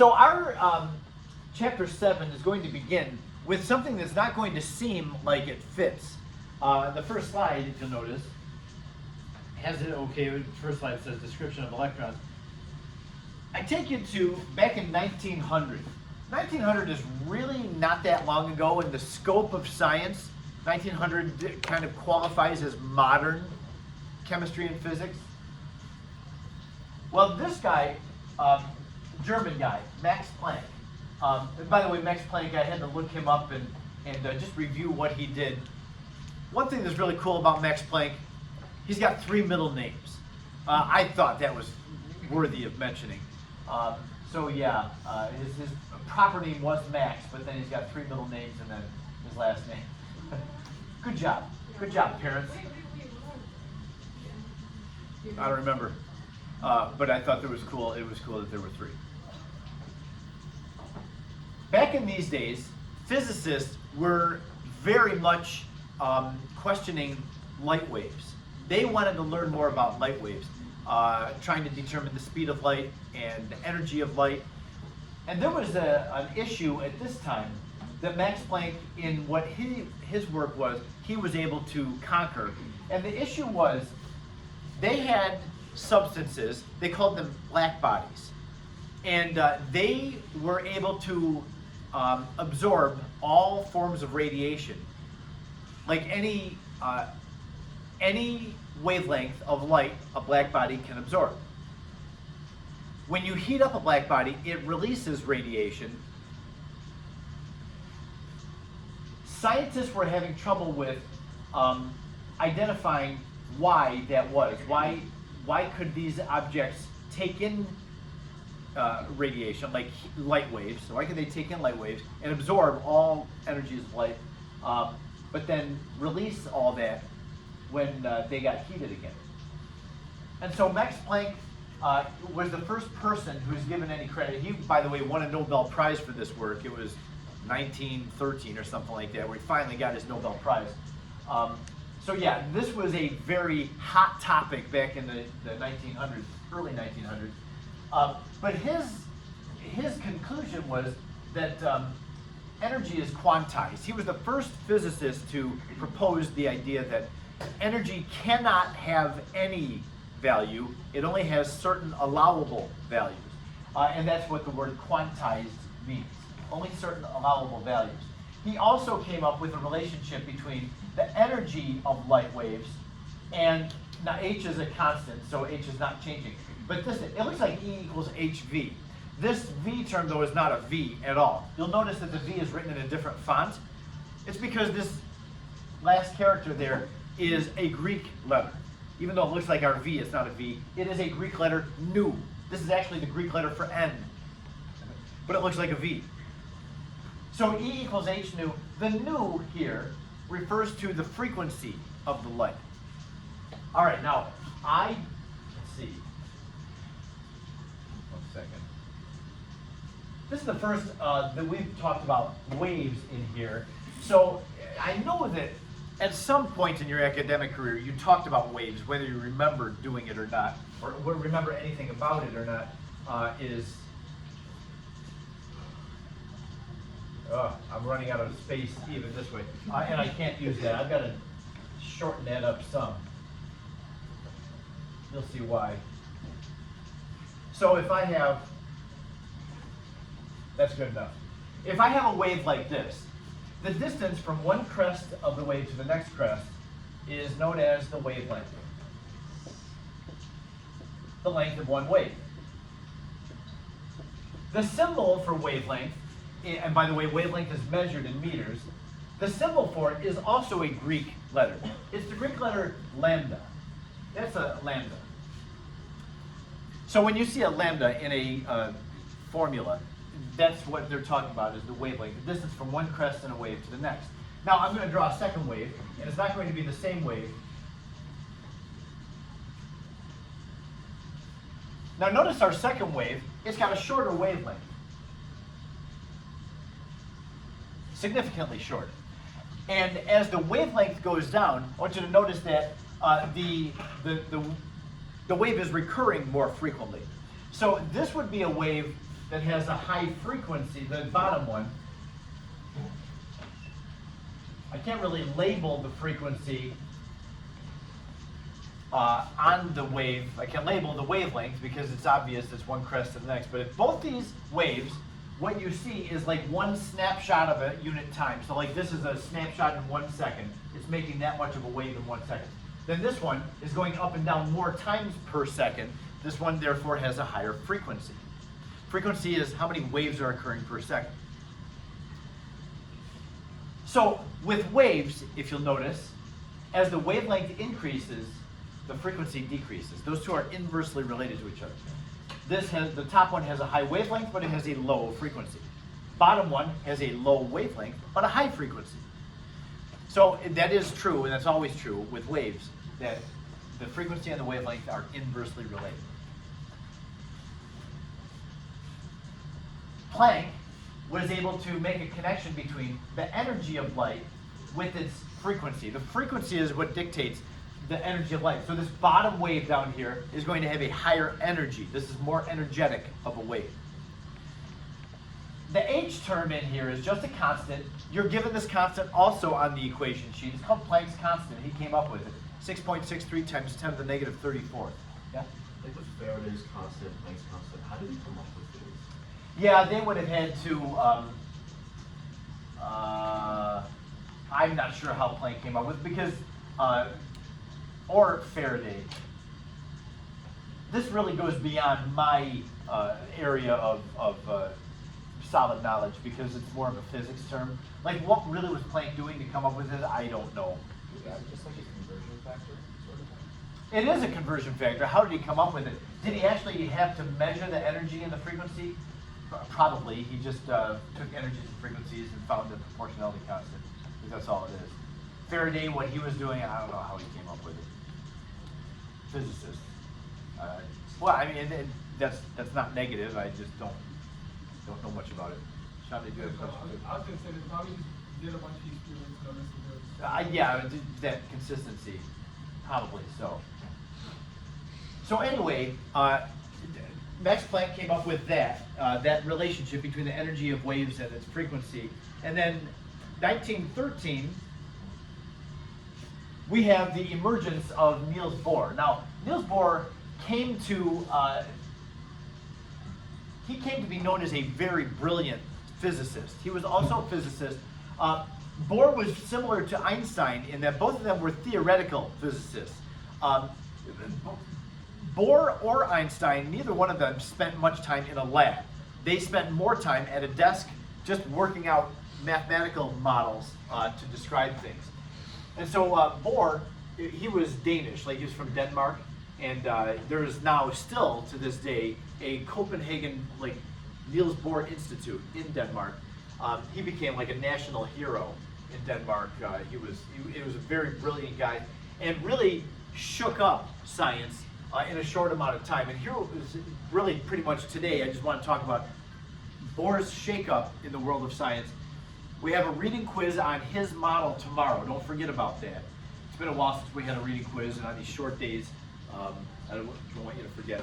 So our chapter 7 is going to begin with something that's not going to seem like it fits. The first slide, if you'll notice, has it okay. The first slide says description of electrons. I take you to back in 1900. 1900 is really not that long ago in the scope of science. 1900 kind of qualifies as modern chemistry and physics. Well, this guy, German guy, Max Planck. And by the way, Max Planck, I had to look him up and just review what he did. One thing that's really cool about Max Planck, he's got 3 middle names. I thought that was worthy of mentioning. So yeah, his proper name was Max, but then he's got 3 middle names and then his last name. Good job. Good job, parents. I don't remember. But I thought that was cool. It was cool that there were 3. Back in these days, physicists were very much questioning light waves. They wanted to learn more about light waves, trying to determine the speed of light and the energy of light. And there was an issue at this time that Max Planck, in what his work was, he was able to conquer. And the issue was, they had substances, they called them black bodies. And they were able to absorb all forms of radiation. Like any wavelength of light a black body can absorb. When you heat up a black body, it releases radiation. Scientists were having trouble with identifying why that was. Why could these objects take in radiation, like light waves? So why could they take in light waves and absorb all energies of light, but then release all that when they got heated again? And so Max Planck was the first person who's given any credit. He, by the way, won a Nobel Prize for this work. It was 1913 or something like that, where he finally got his Nobel Prize. So yeah, this was a very hot topic back in the 1900s, early 1900s. But his conclusion was that energy is quantized. He was the first physicist to propose the idea that energy cannot have any value. It only has certain allowable values. And that's what the word quantized means. Only certain allowable values. He also came up with a relationship between the energy of light waves and, now H is a constant, so H is not changing. But this, it looks like E equals HV. This V term, though, is not a V at all. You'll notice that the V is written in a different font. It's because this last character there is a Greek letter. Even though it looks like our V, it's not a V. It is a Greek letter, nu. This is actually the Greek letter for N. But it looks like a V. So E equals H nu. The nu here refers to the frequency of the light. All right, now, let's see. 1 second. This is the first that we've talked about waves in here. So I know that at some point in your academic career, you talked about waves, whether you remember doing it or not, or remember anything about it or not, I'm running out of space even this way, and I can't use that. I've got to shorten that up some. You'll see why. So if I have, that's good enough. If I have a wave like this, the distance from one crest of the wave to the next crest is known as the wavelength. The length of one wave. The symbol for wavelength, and by the way, wavelength is measured in meters, the symbol for it is also a Greek letter. It's the Greek letter lambda. That's a lambda. So when you see a lambda in a formula, that's what they're talking about, is the wavelength, the distance from one crest in a wave to the next. Now I'm going to draw a second wave, and it's not going to be the same wave. Now notice our second wave, it's got a shorter wavelength. Significantly shorter. And as the wavelength goes down, I want you to notice that the wave is recurring more frequently. So this would be a wave that has a high frequency, the bottom one, I can't really label the frequency on the wave. I can label the wavelength because it's obvious it's one crest to the next. But if both these waves, what you see is like one snapshot of a unit time. So like this is a snapshot in 1 second. It's making that much of a wave in 1 second. Then this one is going up and down more times per second. This one therefore has a higher frequency. Frequency is how many waves are occurring per second. So with waves, if you'll notice, as the wavelength increases, the frequency decreases. Those two are inversely related to each other. The top one has a high wavelength, but it has a low frequency. Bottom one has a low wavelength, but a high frequency. So that is true, and that's always true with waves, that the frequency and the wavelength are inversely related. Planck was able to make a connection between the energy of light with its frequency. The frequency is what dictates the energy of light. So this bottom wave down here is going to have a higher energy. This is more energetic of a wave. The H term in here is just a constant. You're given this constant also on the equation sheet. It's called Planck's constant. He came up with it. 6.63 times 10 to the negative 34th. Yeah? Like with Faraday's constant, Planck's constant, how did he come up with these? Yeah, they would have had to, I'm not sure how Planck came up with it because, or Faraday. This really goes beyond my area of solid knowledge because it's more of a physics term. Like what really was Planck doing to come up with it, I don't know. Yeah, just like a conversion factor, sort of. It is a conversion factor. How did he come up with it? Did he actually have to measure the energy and the frequency? Probably. He just took energies and frequencies and found the proportionality constant. That's all it is. Faraday, what he was doing, I don't know how he came up with it. Physicist. Well, I mean, that's not negative. I just don't know much about it. Sean, did you have a question? I was going to say that probably did a bunch of experiments. Yeah, that consistency, probably so. So anyway, Max Planck came up with that relationship between the energy of waves and its frequency. And then 1913, we have the emergence of Niels Bohr. Now, Niels Bohr came to be known as a very brilliant physicist. He was also a physicist. Bohr was similar to Einstein in that both of them were theoretical physicists. Bohr or Einstein, neither one of them spent much time in a lab. They spent more time at a desk just working out mathematical models to describe things. And so Bohr, he was Danish, like he was from Denmark, and there is now still to this day a Copenhagen like Niels Bohr Institute in Denmark. He became like a national hero in Denmark. He was a very brilliant guy and really shook up science in a short amount of time. And here is really pretty much today, I just want to talk about Bohr's shakeup in the world of science. We have a reading quiz on his model tomorrow. Don't forget about that. It's been a while since we had a reading quiz, and on these short days, I don't want you to forget.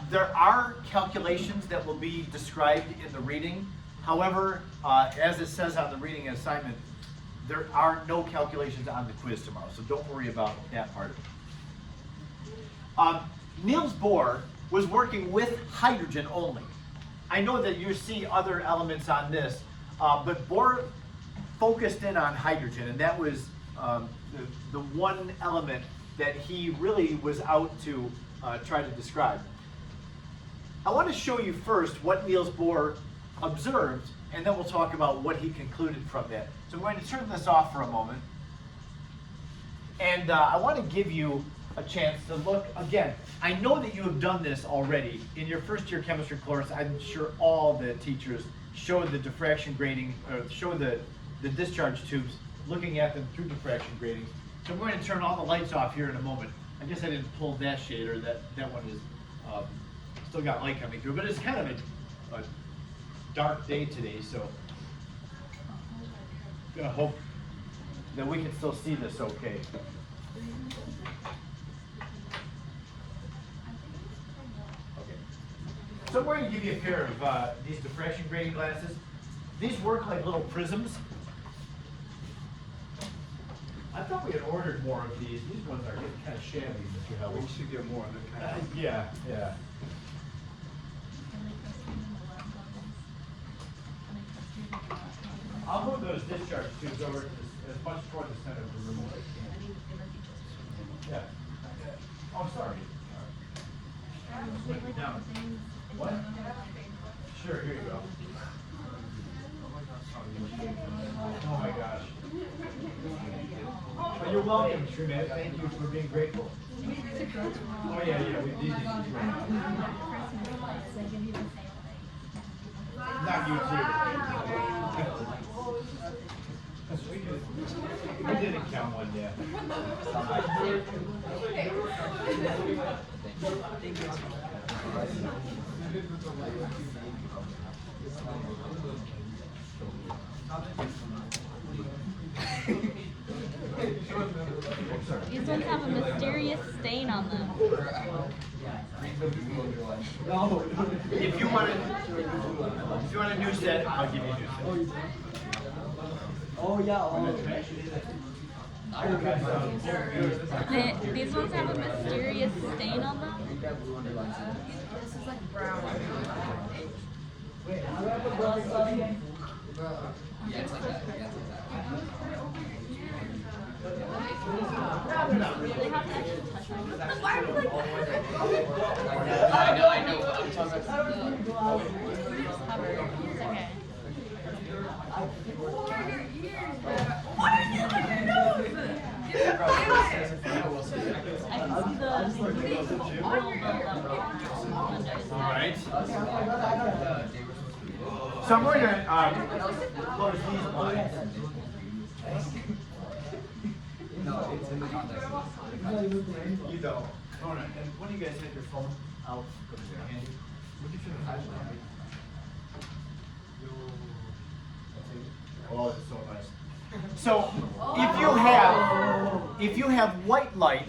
There are calculations that will be described in the reading. However, as it says on the reading assignment, there are no calculations on the quiz tomorrow, so don't worry about that part of it. Niels Bohr was working with hydrogen only. I know that you see other elements on this, but Bohr focused in on hydrogen, and that was the one element that he really was out to try to describe. I want to show you first what Niels Bohr observed, and then we'll talk about what he concluded from that. So I'm going to turn this off for a moment, and I want to give you a chance to look again. I know that you have done this already in your first year chemistry course. I'm sure all the teachers showed the diffraction grating, or showed the discharge tubes, looking at them through diffraction gratings. So I'm going to turn all the lights off here in a moment. I guess I didn't pull that shader. That one is still got light coming through, but it's kind of a dark day today, so I'm gonna hope that we can still see this okay. Okay. So we're going to give you a pair of these diffraction grating glasses. These work like little prisms. I thought we had ordered more of these. These ones are getting kind of shabby, Mr. Helwig. We should get more. They're kind of. Yeah, yeah. I'll move those discharge tubes over to as much toward the center of the room as I can. Yeah. Oh, sorry. Put it down. What? Sure, here you go. Oh my gosh. Well, you're welcome, Truman. Thank you for being grateful. Oh yeah, yeah, we did. Not you too. We didn't count one yet. These ones have a mysterious stain on them. If you want a new set, I'll give you a new set. Oh yeah. These ones have a mysterious stain on them. This is like brown. Wait, how do I put brown stuff again? Yeah, it's like that. Yeah, it's like that. They have to actually touch them. Why are we like I know, but I'm talking about Covered. It's okay. What are you doing? I can see the Alright. So I'm going to close these blinds. No, it's in the context. You don't. Oh, no. And when do you guys have your phone out? Handy? Look at your flashlight. Oh, it's so nice. So if you have white light,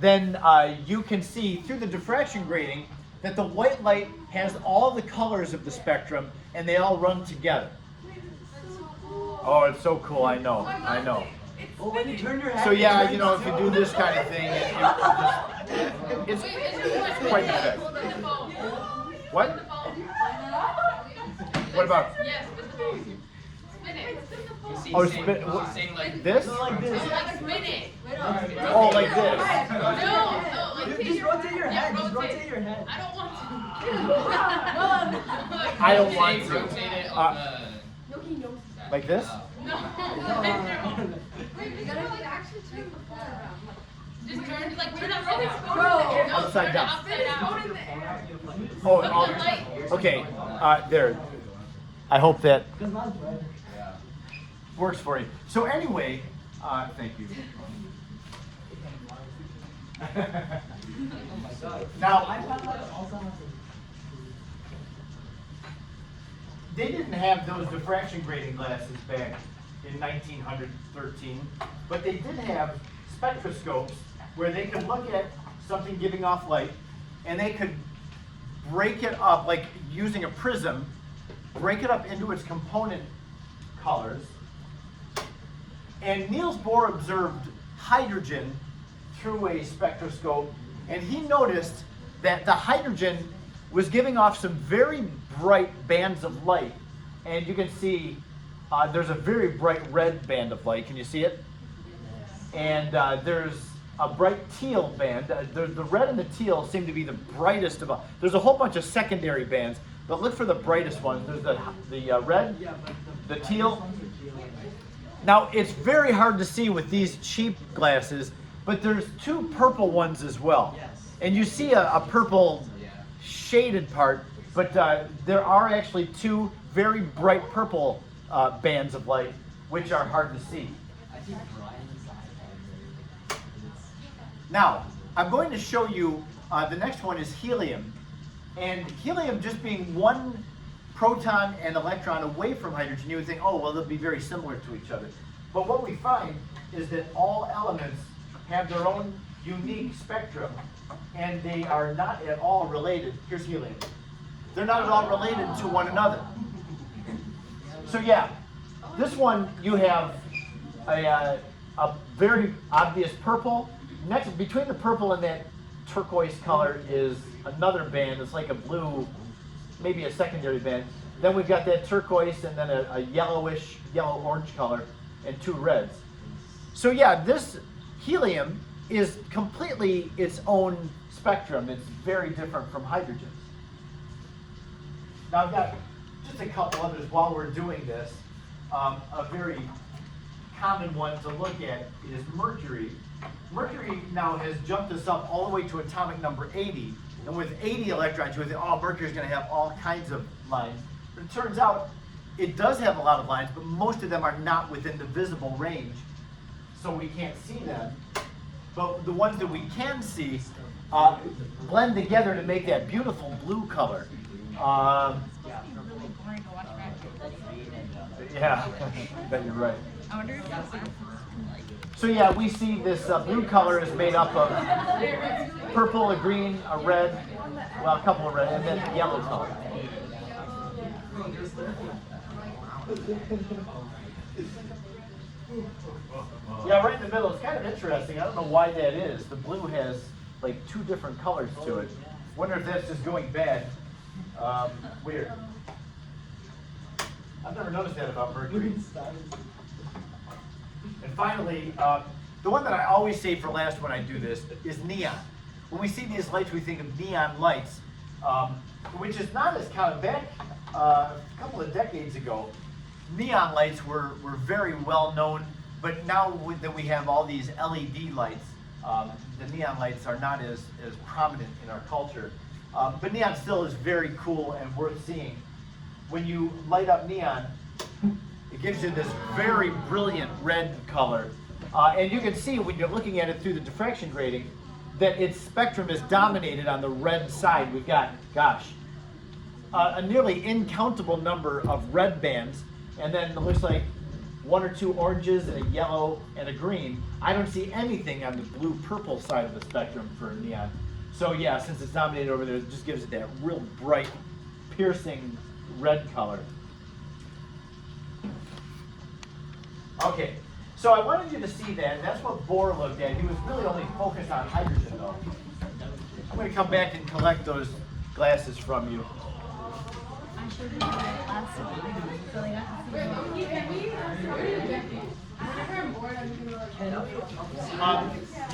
then you can see through the diffraction grating that the white light has all the colors of the spectrum and they all run together. Oh, it's so cool. I know. I know. Oh, when you turn your head. So yeah, you know, if you do this kind of thing, it's quite an effect. What? What about? Yes, with the phone. Spin it. Oh, spin. This? Like this. Like spin it. Oh, like this. No, like Just rotate your head. Yeah, Just rotate your head. I don't want to. I don't want to. Rotate it on Like this? No. Wait, we gotta like actually turn the phone around. Just turn it like turn upside down. Bro. Upside down. Upside down. Oh, Put the light. okay. There. I hope that Because mine's red. works for you. So anyway, thank you. Now, they didn't have those diffraction grating glasses back in 1913, but they did have spectroscopes where they could look at something giving off light and they could break it up, like using a prism, break it up into its component colors. And Niels Bohr observed hydrogen through a spectroscope, and he noticed that the hydrogen was giving off some very bright bands of light. And you can see there's a very bright red band of light. Can you see it? And there's a bright teal band. The red and the teal seem to be the brightest of all. There's a whole bunch of secondary bands, but look for the brightest ones. There's the red, the teal. Now, it's very hard to see with these cheap glasses, but there's two purple ones as well. And you see a purple shaded part, but there are actually two very bright purple bands of light, which are hard to see. Now, I'm going to show you, the next one is helium. And helium just being one proton and electron away from hydrogen, you would think, oh, well, they'll be very similar to each other. But what we find is that all elements have their own unique spectrum, and they are not at all related. Here's helium. they're not at all related to one another. So yeah, this one you have a very obvious purple. Next, between the purple and that turquoise color is another band. It's like a blue, maybe a secondary band. Then we've got that turquoise and then a yellowish, yellow-orange color and two reds. So yeah, this helium is completely its own spectrum. It's very different from hydrogen. Now I've got just a couple others while we're doing this. A very common one to look at is mercury. Mercury now has jumped us up all the way to atomic number 80. And with 80 electrons, you would think, oh, mercury is going to have all kinds of lines. But it turns out it does have a lot of lines, but most of them are not within the visible range. So we can't see them. But the ones that we can see blend together to make that beautiful blue color. Yeah, I bet you're right. I wonder if that's like. So yeah, we see this blue color is made up of purple, a green, a red, well, a couple of red, and then yellow color. Yeah, right in the middle. It's kind of interesting. I don't know why that is. The blue has like two different colors to it. Wonder if that's just going bad. Weird. I've never noticed that about mercury. And finally, the one that I always say for last when I do this is neon. When we see these lights, we think of neon lights, which is not as common. Back a couple of decades ago, neon lights were very well known, but now that we have all these LED lights, the neon lights are not as prominent in our culture. But neon still is very cool and worth seeing. When you light up neon, it gives you this very brilliant red color. And you can see when you're looking at it through the diffraction grating that its spectrum is dominated on the red side. We've got, gosh, a nearly incountable number of red bands, and then it looks like one or two oranges and a yellow and a green. I don't see anything on the blue-purple side of the spectrum for neon. So yeah, since it's dominated over there, it just gives it that real bright, piercing red color. Okay, so I wanted you to see that, and that's what Bohr looked at. He was really only focused on hydrogen, though. I'm going to come back and collect those glasses from you. I showed you that last week, so they got to see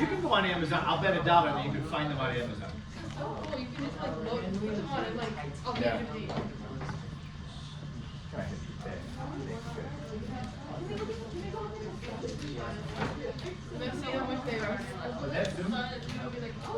You can go on Amazon. I'll bet $1 that you can find them on Amazon. Oh, you can just like load and put them on and like, I'll Yeah. get it. Let's see how much they are. I'll be like, oh,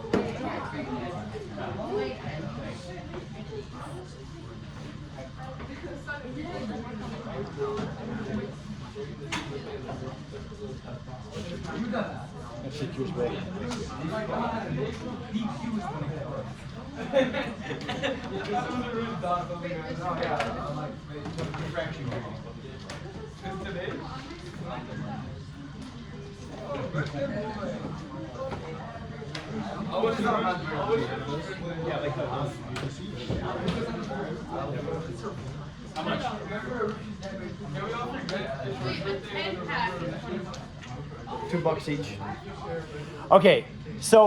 How much? wait, a 10 pack. $2 each. Okay, so